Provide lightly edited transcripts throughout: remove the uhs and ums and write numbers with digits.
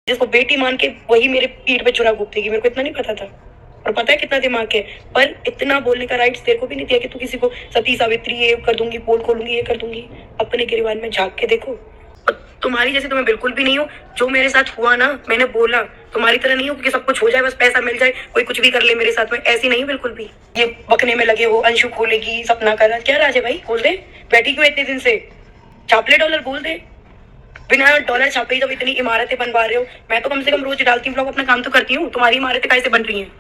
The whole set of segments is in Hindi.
जिसको बेटी मान के वही मेरे पीठ पे चुरा घूमतेगी। मेरे को इतना नहीं पता था, और पता है कितना दिमाग है, पर इतना बोलने का राइट्स तेरे को भी नहीं दिया कि तू किसी को सती सावित्री ये कर दूंगी, पोल खोलूंगी, ये कर दूंगी। अपने गिरबान में झांक के देखो। और तुम्हारी जैसे तो मैं बिल्कुल भी नहीं हूँ। जो मेरे साथ हुआ ना, मैंने बोला तुम्हारी तरह नहीं हूँ कि सब कुछ हो जाए, बस पैसा मिल जाए, कोई कुछ भी कर ले मेरे साथ में, ऐसी नहीं बिल्कुल भी। ये बकने में लगे हो, अंशु खोलेगी, सपना कर, क्या राज है भाई, खोल दे। बैठी क्यों इतने दिन से, छाप ले डॉलर, बोल दे। बिना डॉलर छापे जब इतनी इमारतें बनवा रहे हो, मैं तो कम से कम रोज डालती हूँ ब्लॉग, अपना काम तो करती हूँ। तुम्हारी इमारतें कैसे बन रही हैं?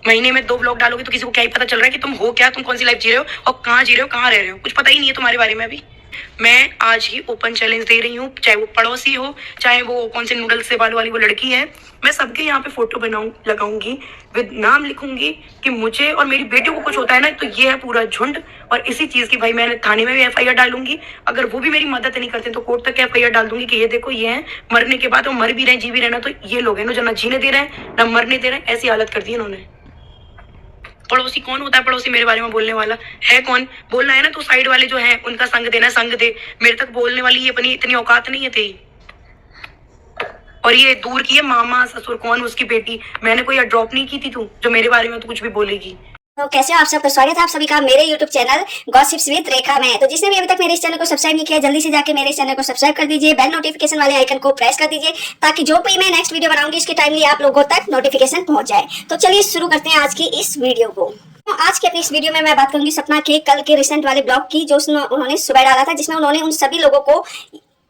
महीने में 2 ब्लॉग डालोगे तो किसी को क्या ही पता चल रहा है कि तुम हो क्या, तुम कौन सी लाइफ जी रहे हो और कहाँ जी रहे हो, कहाँ रह रहे हो, कुछ पता ही नहीं है तुम्हारे बारे में अभी। मैं आज ही ओपन चैलेंज दे रही हूँ, चाहे वो पड़ोसी हो, चाहे वो कौन से नूडल्स से बाल वाली वो लड़की है, मैं सबके यहाँ पे फोटो लगाऊंगी, विद नाम लिखूंगी कि मुझे और मेरी बेटियों को कुछ होता है ना तो ये है पूरा झुंड। और इसी चीज की भाई मैंने थाने में भी FIR डालूंगी। अगर वो भी मेरी मदद नहीं करते तो कोर्ट तक FIR डाल दूंगी कि ये देखो ये है, मरने के बाद वो मर भी रहे जी भी रहे ना, तो ये लोग हैं जो ना जीने दे रहे हैं ना मरने दे रहे हैं। ऐसी हालत कर दी इन्होंने। पड़ोसी कौन होता है? पड़ोसी मेरे बारे में बोलने वाला है कौन? बोलना है ना तो साइड वाले जो है उनका संग देना, संग दे। मेरे तक बोलने वाली ये अपनी इतनी औकात नहीं है तेरी। और ये दूर की है मामा ससुर, कौन उसकी बेटी, मैंने कोई ड्रॉप नहीं की थी तू जो मेरे बारे में तो कुछ भी बोलेगी। तो कैसे हो आप सबका स्वागत है आप सभी का मेरे YouTube चैनल गॉसिप्स विद रेखा में। तो जिसने भी अभी तक मेरे इस चैनल को सब्सक्राइब नहीं किया, जल्दी से जाके मेरे इस चैनल को सब्सक्राइब कर दीजिए, बेल नोटिफिकेशन वाले आइकन को प्रेस कर दीजिए ताकि जो भी मैं नेक्स्ट वीडियो बनाऊंगी इसके टाइमली आप लोगों तक नोटिफिकेशन पहुंच जाए। तो चलिए शुरू करते हैं आज की इस वीडियो को। तो आज के अपनी इस वीडियो में मैं बात करूंगी सपना के कल के रिसेंट वाले ब्लॉग की, जो उन्होंने सुबह डाला था, जिसमें उन्होंने उन सभी लोगों को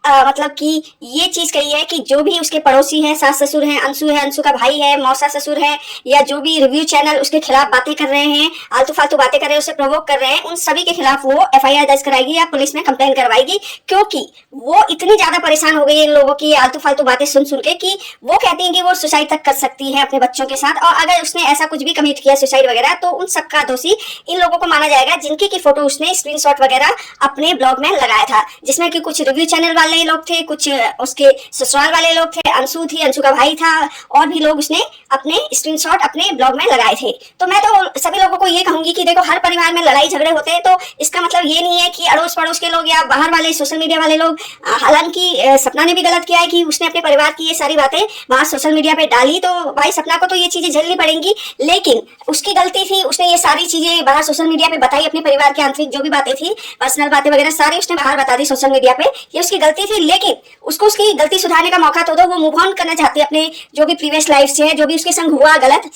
मतलब कि ये चीज कही है कि जो भी उसके पड़ोसी हैं, सास ससुर हैं, अंशु का भाई है, मौसा ससुर है, या जो भी रिव्यू चैनल उसके खिलाफ बातें कर रहे हैं, आलतू फालतू बातें कर रहे हैं, उसे प्रोवोक कर रहे हैं, उन सभी के खिलाफ वो FIR दर्ज कराएगी या पुलिस में कंप्लेन करवाएगी। क्योंकि वो इतनी ज्यादा परेशान हो गई इन लोगों की आलतू फालतू बातें सुन सुन के कि वो कहती है कि वो सुसाइड तक कर सकती है अपने बच्चों के साथ, और अगर उसने ऐसा कुछ भी कमिट किया सुसाइड वगैरह तो उन सबका दोषी इन लोगों को माना जाएगा, जिनकी की फोटो उसने स्क्रीनशॉट वगैरह अपने ब्लॉग में लगाया था, जिसमें कि कुछ रिव्यू चैनल वाले लोग थे, कुछ उसके ससुराल वाले लोग थे, अंशु थी, अंशु का भाई था, और भी लोग उसने अपने स्क्रीनशॉट अपने ब्लॉग में लगाए थे। तो मैं तो सभी लोगों को ये कहूंगी कि देखो, हर परिवार में लड़ाई झगड़े होते हैं, तो इसका मतलब ये नहीं है कि अड़ोस पड़ोस के लोग या बाहर वाले सोशल मीडिया वाले लोग, हालांकि सपना ने भी गलत किया है कि उसने अपने परिवार की ये सारी बातें बाहर सोशल मीडिया पे डाली, तो भाई सपना को तो ये चीजें झेलनी पड़ेंगी, लेकिन उसकी गलती थी, उसने ये सारी चीजें बाहर सोशल मीडिया पे बताई, अपने परिवार की आंतरिक जो भी बातें थी, पर्सनल बातें वगैरह सारी उसने बाहर बता दी सोशल मीडिया पे, ये उसकी गलती थी। लेकिन उसको उसकी गलती सुधारने का मौका तो दो, वो मूव ऑन करना चाहती है अपने जो भी प्रीवियस लाइफ से है, जो भी उसके संग हुआ गलत,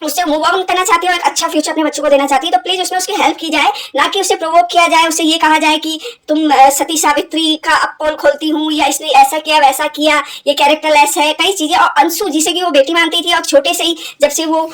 उससे मूव ऑन करना चाहती है और एक अच्छा फ्यूचर अपने बच्चों को देना चाहती है। तो प्लीज उसमें उसकी हेल्प की जाए, ना कि उसे प्रोवोक किया जाए, उसे ये कहा जाए कि तुम सती सावित्री का अब पोल खोलती हूँ, या इसने ऐसा किया वैसा किया, ये कैरेक्टर लेस है, कई चीजें। और अंशु जिसे कि वो बेटी मानती थी, और छोटे से ही जब से वो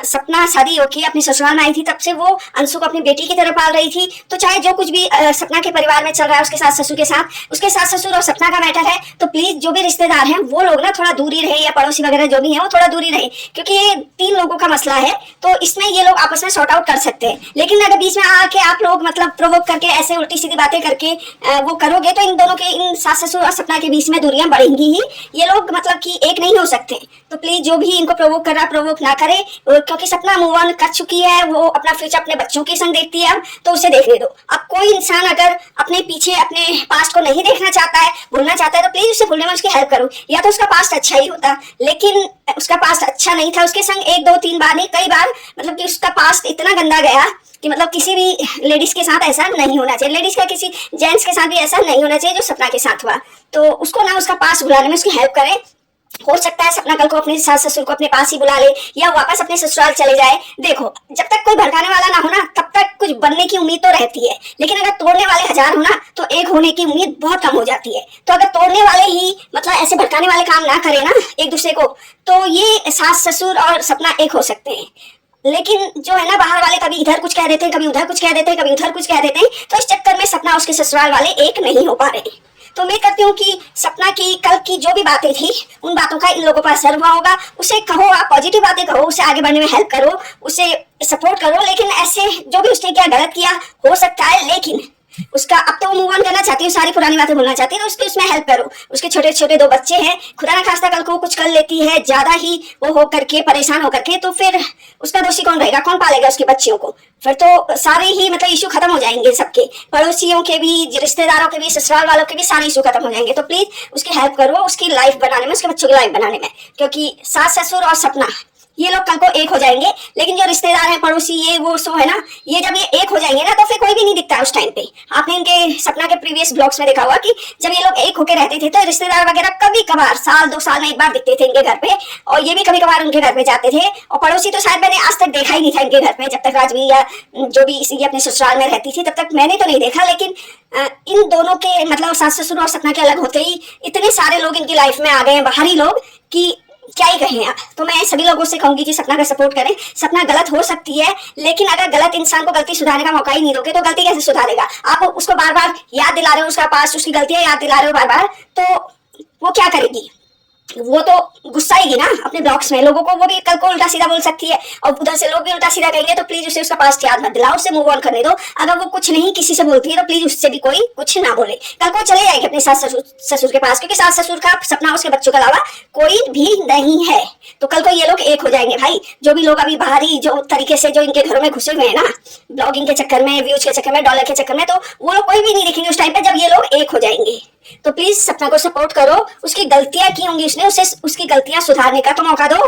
सपना शादी होके अपनी ससुराल में आई थी, तब से वो अंशु को अपनी बेटी की तरह पाल रही थी। तो चाहे जो कुछ भी सपना के परिवार में चल रहा है, उसके सास ससुर के साथ, उसके सास ससुर और सपना का मैटर है, तो प्लीज जो भी रिश्तेदार हैं वो लोग ना थोड़ा दूरी रहे, या पड़ोसी वगैरह जो भी है वो थोड़ा दूरी रहे, क्योंकि ये 3 लोगों का मसला है, तो इसमें ये लोग आपस में सॉर्ट आउट कर सकते हैं। लेकिन अगर बीच में आके आप लोग मतलब प्रोवोक करके ऐसे उल्टी सीधी बातें करके वो करोगे, तो इन दोनों के, इन सास ससुर और सपना के बीच में दूरियां बढ़ेंगी ही। ये लोग मतलब कि एक नहीं हो सकते। तो प्लीज जो भी इनको प्रोवोक कर रहा है, प्रोवोक ना करे, क्योंकि सपना मूव ऑन कर चुकी है, वो अपना फ्यूचर अपने बच्चों के संग देखती है, अब तो उसे देखने दो। अब कोई इंसान अगर अपने पीछे अपने पास्ट को नहीं देखना चाहता है, भूलना चाहता है, तो प्लीज उसे भूलने में उसकी हेल्प करो। या तो उसका पास्ट अच्छा ही होता, लेकिन उसका पास्ट अच्छा नहीं था, उसके संग 1 2 3 बार नहीं, कई बार मतलब कि उसका पास्ट इतना गंदा गया कि मतलब किसी भी लेडीज के साथ ऐसा नहीं होना चाहिए, लेडीज का किसी जेंट्स के साथ भी ऐसा नहीं होना चाहिए जो सपना के साथ हुआ। तो उसको ना उसका पास्ट भुलाने में उसकी हेल्प करें। हो सकता है सपना कल को अपने सास ससुर को अपने पास ही बुला ले, या वापस अपने ससुराल चले जाए। देखो, जब तक कोई भड़काने वाला ना हो ना, तब तक कुछ बनने की उम्मीद तो रहती है, लेकिन अगर तोड़ने वाले 1000 हो ना, तो एक होने की उम्मीद बहुत कम हो जाती है। तो अगर तोड़ने वाले ही मतलब ऐसे भड़काने वाले काम ना करें ना एक दूसरे को, तो ये सास ससुर और सपना एक हो सकते हैं। लेकिन जो है ना, बाहर वाले कभी इधर कुछ कह देते हैं, कभी उधर कुछ कह देते हैं, कभी उधर कुछ कह देते हैं, तो इस चक्कर में सपना उसके ससुराल वाले एक नहीं हो पा रहे। तो मैं करती हूँ कि सपना की कल की जो भी बातें थी, उन बातों का इन लोगों पर असर हुआ होगा। उसे कहो, आप पॉजिटिव बातें कहो, उसे आगे बढ़ने में हेल्प करो, उसे सपोर्ट करो। लेकिन ऐसे जो भी उसने क्या गलत किया हो सकता है, लेकिन उसका अब तो मूव ऑन करना चाहती हूँ, सारी पुरानी बातें भूलना चाहती है, तो उसकी उसमें हेल्प करो। उसके छोटे छोटे 2 बच्चे हैं, खुदा ना खास्ता कल को कुछ कर लेती है ज्यादा ही वो हो करके, परेशान हो करके, तो फिर उसका दोषी कौन रहेगा, कौन पालेगा उसके बच्चियों को? फिर तो सारे ही मतलब इशू खत्म हो जाएंगे, सबके पड़ोसियों के भी, रिश्तेदारों के भी, ससुराल वालों के भी सारे इशू खत्म हो जाएंगे। तो प्लीज उसकी हेल्प करो उसकी लाइफ बनाने में, उसके बच्चों की लाइफ बनाने में, क्योंकि सास ससुर और सपना ये लोग कल को एक हो जाएंगे। लेकिन जो रिश्तेदार हैं, पड़ोसी, ये वो सो है ना, ये जब ये एक हो जाएंगे ना, तो फिर कोई भी नहीं दिखता उस टाइम पे। आपने इनके सपना के प्रीवियस ब्लॉग्स में देखा होगा कि जब ये लोग एक होके रहते थे तो रिश्तेदार वगैरह कभी कभार साल 2 साल में एक बार दिखते थे इनके घर पे, और ये भी कभी कभार उनके घर पे जाते थे। और पड़ोसी तो शायद मैंने आज तक देखा ही नहीं था इनके घर पे, जब तक राजवी या जो भी ये अपने ससुराल में रहती थी तब तक मैंने तो नहीं देखा। लेकिन इन दोनों के मतलब सास ससुर और सपना के अलग होते ही इतने सारे लोग इनकी लाइफ में आ गए हैं, बाहरी लोग, कि क्या ही कहें आप। तो मैं सभी लोगों से कहूंगी कि सपना का सपोर्ट करें। सपना गलत हो सकती है, लेकिन अगर गलत इंसान को गलती सुधारने का मौका ही नहीं दोगे तो गलती कैसे सुधारेगा? आप उसको बार बार याद दिला रहे हो, उसका पास उसकी गलतियां याद दिला रहे हो बार बार, तो वो क्या करेगी? वो तो गुस्साएगी ना अपने ब्लॉग्स में लोगों को, वो भी कल को उल्टा सीधा बोल सकती है, और उधर से लोग भी उल्टा सीधा कहेंगे। तो प्लीज उसे उसका पास्ट याद मत दिलाओ, उससे मूव ऑन करने दो। अगर वो कुछ नहीं किसी से बोलती है तो प्लीज उससे भी कोई कुछ ना बोले। कल को चले जाएगी अपने सास ससुर के पास, क्योंकि सास ससुर का सपना उसके बच्चों के अलावा कोई भी नहीं है। तो कल को ये लोग एक हो जाएंगे भाई। जो भी लोग अभी बाहरी जो तरीके से जो इनके घरों में घुसे हुए हैं ना, ब्लॉगिंग के चक्कर में, व्यूज के चक्कर में, डॉलर के चक्कर में, तो वो लोग कोई भी नहीं दिखेंगे उस टाइम पे जब ये लोग एक हो जाएंगे। तो प्लीज सपना को सपोर्ट करो, उसकी गलतियां की होंगी उसने, उसे उसकी गलतियां सुधारने का तो मौका दो।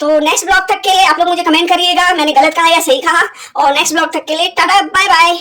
तो नेक्स्ट ब्लॉग तक के लिए आप लोग मुझे कमेंट करिएगा मैंने गलत कहा या सही कहा, और नेक्स्ट ब्लॉग तक के लिए टाटा बाय बाय।